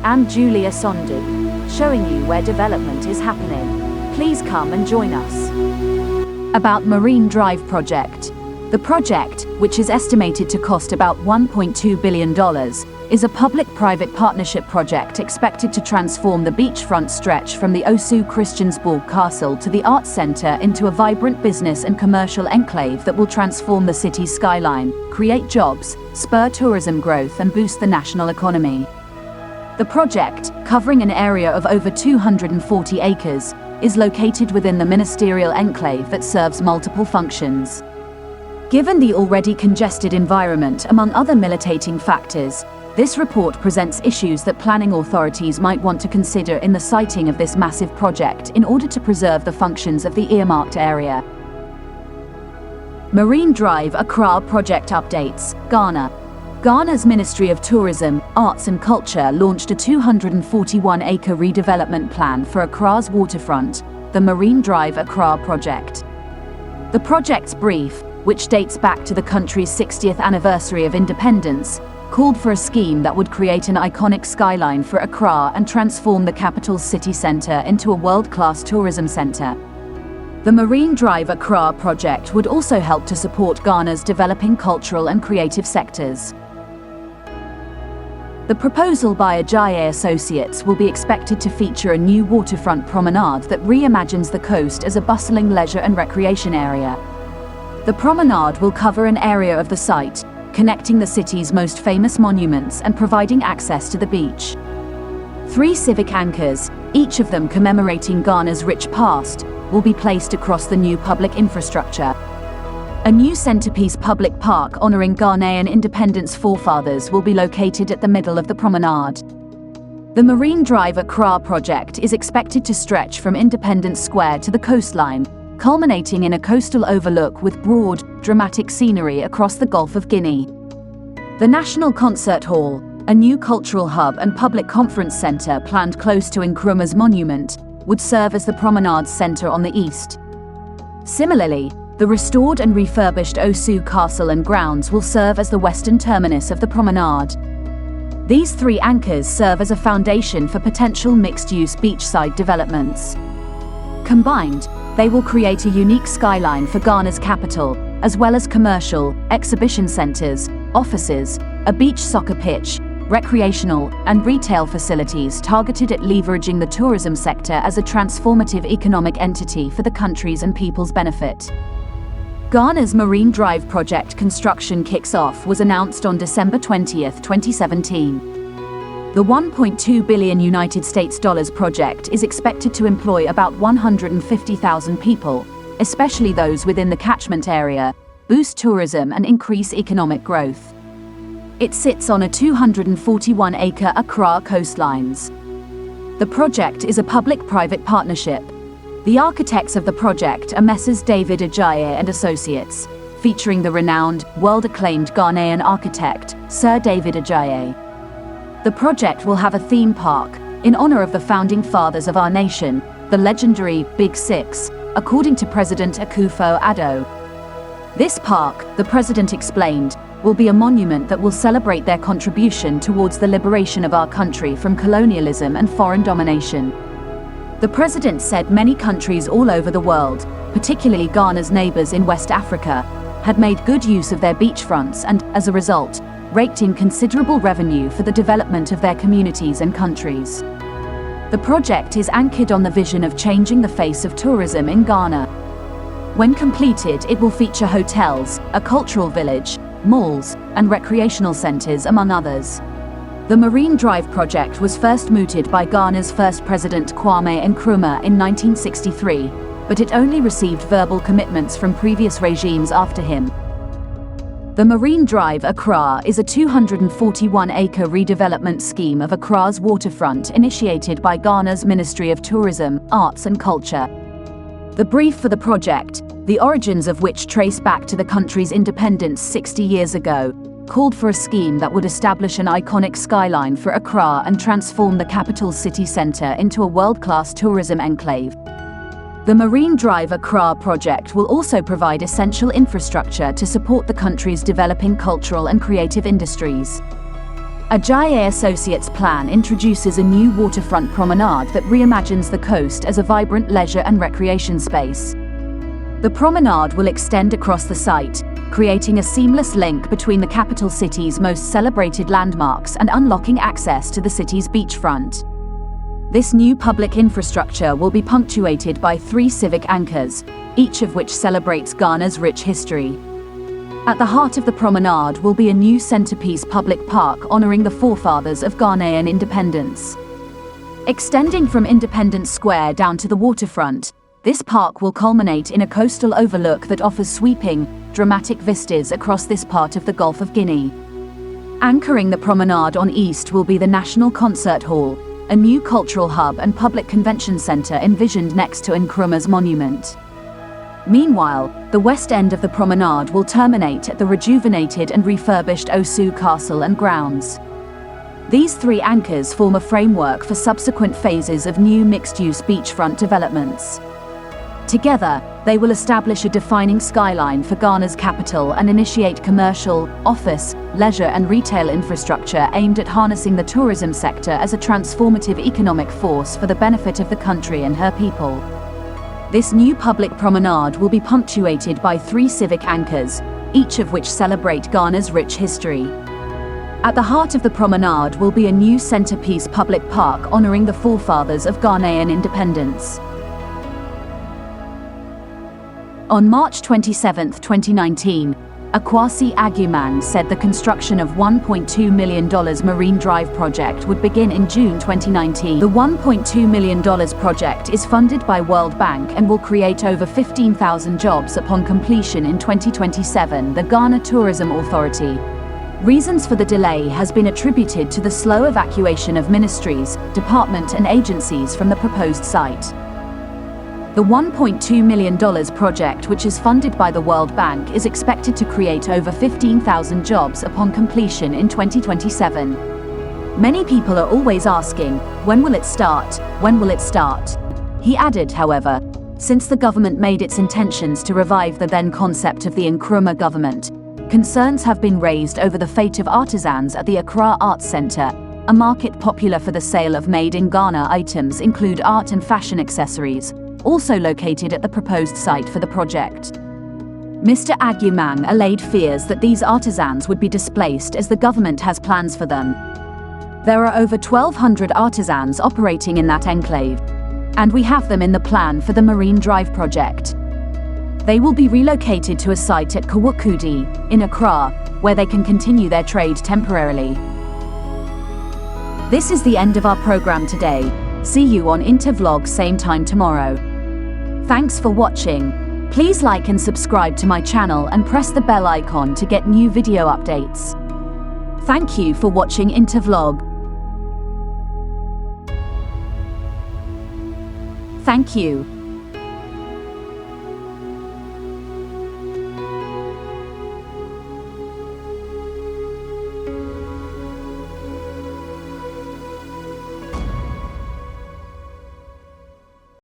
and Julia Sondu, showing you where development is happening. Please come and join us. About Marine Drive project. The project, which is estimated to cost about $1.2 billion, is a public-private partnership project expected to transform the beachfront stretch from the Osu Christiansborg Castle to the Arts Centre into a vibrant business and commercial enclave that will transform the city's skyline, create jobs, spur tourism growth and boost the national economy. The project, covering an area of over 240 acres, is located within the ministerial enclave that serves multiple functions. Given the already congested environment, among other militating factors, this report presents issues that planning authorities might want to consider in the siting of this massive project in order to preserve the functions of the earmarked area. Marine Drive Accra project updates. Ghana. Ghana's Ministry of Tourism, Arts and Culture launched a 241-acre redevelopment plan for Accra's waterfront, the Marine Drive Accra project. The project's brief, which dates back to the country's 60th anniversary of independence, called for a scheme that would create an iconic skyline for Accra and transform the capital's city centre into a world-class tourism centre. The Marine Drive Accra project would also help to support Ghana's developing cultural and creative sectors. The proposal by Ajayi Associates will be expected to feature a new waterfront promenade that reimagines the coast as a bustling leisure and recreation area. The promenade will cover an area of the site, connecting the city's most famous monuments and providing access to the beach. 3 civic anchors, each of them commemorating Ghana's rich past, will be placed across the new public infrastructure. A new centerpiece public park honoring Ghanaian independence forefathers will be located at the middle of the promenade. The Marine Drive Accra project is expected to stretch from Independence Square to the coastline, culminating in a coastal overlook with broad, dramatic scenery across the Gulf of Guinea. The National Concert Hall, a new cultural hub and public conference centre planned close to Nkrumah's monument, would serve as the promenade's centre on the east. Similarly, the restored and refurbished Osu Castle and grounds will serve as the western terminus of the promenade. These 3 anchors serve as a foundation for potential mixed-use beachside developments. Combined, they will create a unique skyline for Ghana's capital, as well as commercial, exhibition centres, offices, a beach soccer pitch, recreational, and retail facilities targeted at leveraging the tourism sector as a transformative economic entity for the country's and people's benefit. Ghana's Marine Drive project construction kicks off was announced on December 20, 2017. The $1.2 billion United States project is expected to employ about 150,000 people, especially those within the catchment area, boost tourism and increase economic growth. It sits on a 241-acre Accra coastlines. The project is a public-private partnership. The architects of the project are Messrs. David Ajayi and Associates, featuring the renowned, world-acclaimed Ghanaian architect, Sir David Ajayi. The project will have a theme park, in honor of the founding fathers of our nation, the legendary Big Six, according to President Akufo-Addo. This park, the president explained, will be a monument that will celebrate their contribution towards the liberation of our country from colonialism and foreign domination. The president said many countries all over the world, particularly Ghana's neighbors in West Africa, had made good use of their beachfronts and, as a result, raked in considerable revenue for the development of their communities and countries. The project is anchored on the vision of changing the face of tourism in Ghana. When completed, it will feature hotels, a cultural village, malls, and recreational centers, among others. The Marine Drive project was first mooted by Ghana's first president Kwame Nkrumah in 1963, but it only received verbal commitments from previous regimes after him. The Marine Drive Accra is a 241-acre redevelopment scheme of Accra's waterfront initiated by Ghana's Ministry of Tourism, Arts and Culture. The brief for the project, the origins of which trace back to the country's independence 60 years ago, called for a scheme that would establish an iconic skyline for Accra and transform the capital's city centre into a world-class tourism enclave. The Marine Drive Accra project will also provide essential infrastructure to support the country's developing cultural and creative industries. Ajayi Associates' plan introduces a new waterfront promenade that reimagines the coast as a vibrant leisure and recreation space. The promenade will extend across the site, creating a seamless link between the capital city's most celebrated landmarks and unlocking access to the city's beachfront. This new public infrastructure will be punctuated by 3 civic anchors, each of which celebrates Ghana's rich history. At the heart of the promenade will be a new centerpiece public park honoring the forefathers of Ghanaian independence. Extending from Independence Square down to the waterfront, this park will culminate in a coastal overlook that offers sweeping, dramatic vistas across this part of the Gulf of Guinea. Anchoring the promenade on east will be the National Concert Hall, a new cultural hub and public convention center envisioned next to Nkrumah's monument. Meanwhile, the west end of the promenade will terminate at the rejuvenated and refurbished Osu Castle and grounds. These 3 anchors form a framework for subsequent phases of new mixed-use beachfront developments. Together, they will establish a defining skyline for Ghana's capital and initiate commercial, office, leisure and retail infrastructure aimed at harnessing the tourism sector as a transformative economic force for the benefit of the country and her people. This new public promenade will be punctuated by 3 civic anchors, each of which celebrate Ghana's rich history. At the heart of the promenade will be a new centerpiece public park honoring the forefathers of Ghanaian independence. On March 27, 2019, Akwasi Agumang said the construction of $1.2 million Marine Drive project would begin in June 2019. The $1.2 million project is funded by World Bank and will create over 15,000 jobs upon completion in 2027, the Ghana Tourism Authority. Reasons for the delay has been attributed to the slow evacuation of ministries, departments and agencies from the proposed site. The $1.2 million project, which is funded by the World Bank, is expected to create over 15,000 jobs upon completion in 2027. Many people are always asking, when will it start? When will it start? He added, however, since the government made its intentions to revive the then concept of the Nkrumah government, concerns have been raised over the fate of artisans at the Accra Arts Centre. A market popular for the sale of made-in-Ghana items include art and fashion accessories, also located at the proposed site for the project. Mr. Agumang allayed fears that these artisans would be displaced as the government has plans for them. There are over 1,200 artisans operating in that enclave, and we have them in the plan for the Marine Drive project. They will be relocated to a site at Kawukudi, in Accra, where they can continue their trade temporarily. This is the end of our program today. See you on Intervlog same time tomorrow. Thanks for watching. Please like and subscribe to my channel and press the bell icon to get new video updates. Thank you for watching Intervlog. Thank you.